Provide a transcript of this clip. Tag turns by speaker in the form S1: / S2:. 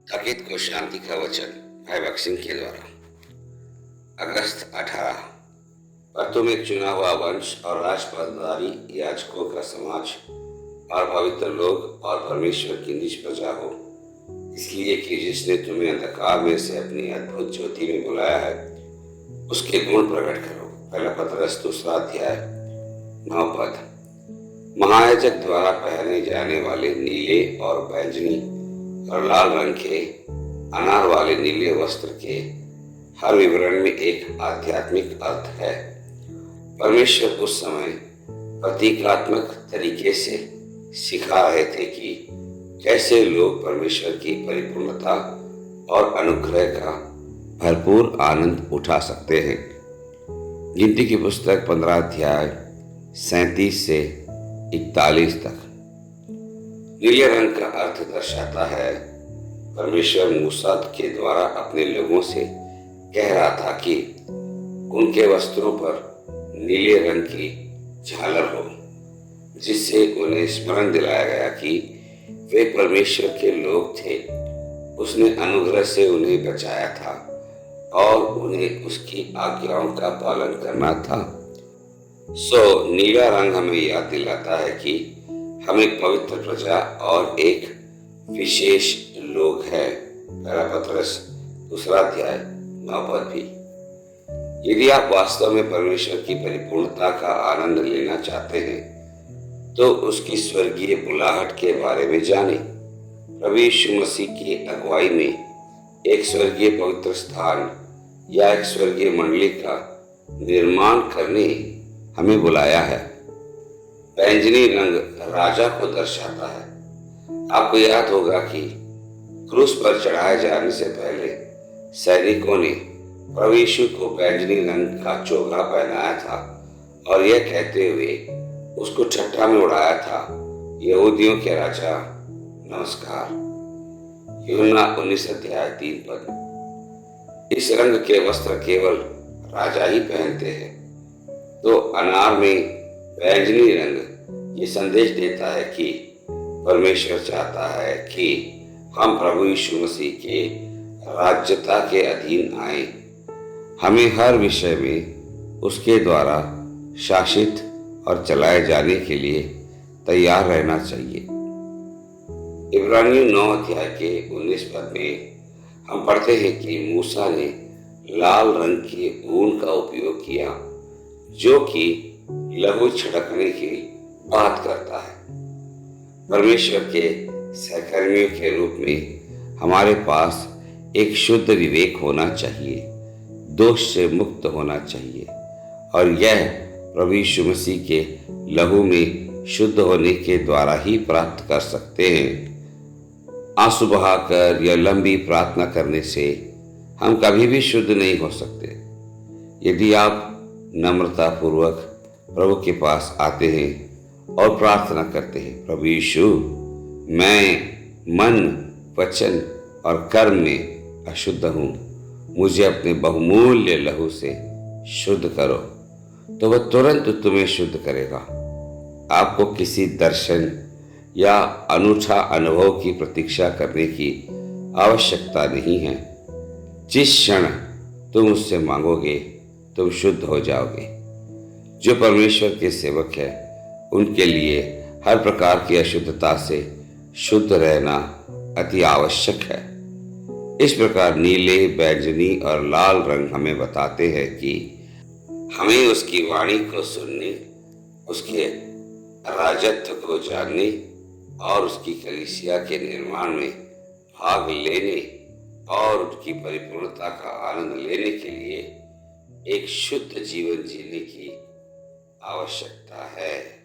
S1: थकित को शांति का वचन भाई भगत सिंह के द्वारा। अगस्त 18। पर तुम एक चुना हुआ वंश और राजपदधारी याजकों का समाज और पवित्र लोग और परमेश्वर की निज प्रजा हो, इसलिए कि जिसने तुम्हें अंधकार में से अपनी अद्भुत ज्योति में बुलाया है उसके गुण प्रकट करो। पहला पत्रस 2 पद। महायाजक द्वारा पहने जाने वाले नीले और बैंगनी और लाल रंग के अनार वाले नीले वस्त्र के हर विवरण में एक आध्यात्मिक अर्थ है। परमेश्वर उस समय प्रतीकात्मक तरीके से सिखा रहे थे कि कैसे लोग परमेश्वर की परिपूर्णता और अनुग्रह का भरपूर आनंद उठा सकते हैं। गिनती की पुस्तक 15 अध्याय 37 से 41 तक। नीले रंग का अर्थ दर्शाता है परमेश्वर मूसा के द्वारा अपने लोगों से कह रहा था कि उनके वस्त्रों पर नीले रंग की झालर हो, जिससे उन्हें स्मरण दिलाया गया कि वे परमेश्वर के लोग थे। उसने अनुग्रह से उन्हें बचाया था और उन्हें उसकी आज्ञाओं का पालन करना था। नीला रंग हमें याद दिलाता है कि हम एक पवित्र प्रजा और एक विशेष लोग हैं। पहला पत्रस 2 अध्याय 9 पद भी। यदि आप वास्तव में परमेश्वर की परिपूर्णता का आनंद लेना चाहते हैं तो उसकी स्वर्गीय बुलाहट के बारे में जानें। प्रभु यीशु मसीह की अगुवाई में एक स्वर्गीय पवित्र स्थान या एक स्वर्गीय मंडली का निर्माण करने हमें बुलाया है। बैंगनी रंग राजा को दर्शाता है। आपको याद होगा कि क्रूस पर चढ़ाए जाने से पहले सैनिकों ने प्रभु यीशु को बैंगनी रंग का चोगा पहनाया था और यह कहते हुए उसको ठट्ठा में उड़ाया था, यहूदियों के राजा नमस्कार। यूहन्ना 19 अध्याय 3 पद। इस रंग के वस्त्र केवल राजा ही पहनते हैं। तो अनार में बैंगनी रंग ये संदेश देता है कि परमेश्वर चाहता है कि हम प्रभु यीशु मसीह के राज्यता के अधीन आए। हमें हर विषय में उसके द्वारा शासित और चलाए जाने के लिए तैयार रहना चाहिए। इब्रानियों 9 अध्याय के 19 पद में हम पढ़ते हैं कि मूसा ने लाल रंग के ऊन का उपयोग किया, जो कि लहू छिड़कने की बात करता है। परमेश्वर के सहकर्मियों के रूप में हमारे पास एक शुद्ध विवेक होना चाहिए, दोष से मुक्त होना चाहिए और यह प्रभु यीशु मसीह के लहू में शुद्ध होने के द्वारा ही प्राप्त कर सकते हैं। आंसू बहाकर या लंबी प्रार्थना करने से हम कभी भी शुद्ध नहीं हो सकते। यदि आप नम्रता पूर्वक प्रभु के पास आते हैं और प्रार्थना करते हैं, प्रभु यीशु, मैं मन, वचन और कर्म में अशुद्ध हूँ, मुझे अपने बहुमूल्य लहू से शुद्ध करो, तो वह तुरंत तुम्हें शुद्ध करेगा। आपको किसी दर्शन या अनूठा अनुभव की प्रतीक्षा करने की आवश्यकता नहीं है। जिस क्षण तुम उससे मांगोगे तुम शुद्ध हो जाओगे। जो परमेश्वर के सेवक है उनके लिए हर प्रकार की अशुद्धता से शुद्ध रहना अति आवश्यक है। इस प्रकार नीले, बैंगनी और लाल रंग हमें बताते हैं कि हमें उसकी वाणी को सुनने, उसके राजत्व को जानने और उसकी कलीसिया के निर्माण में भाग लेने और उसकी परिपूर्णता का आनंद लेने के लिए एक शुद्ध जीवन जीने की आवश्यकता है।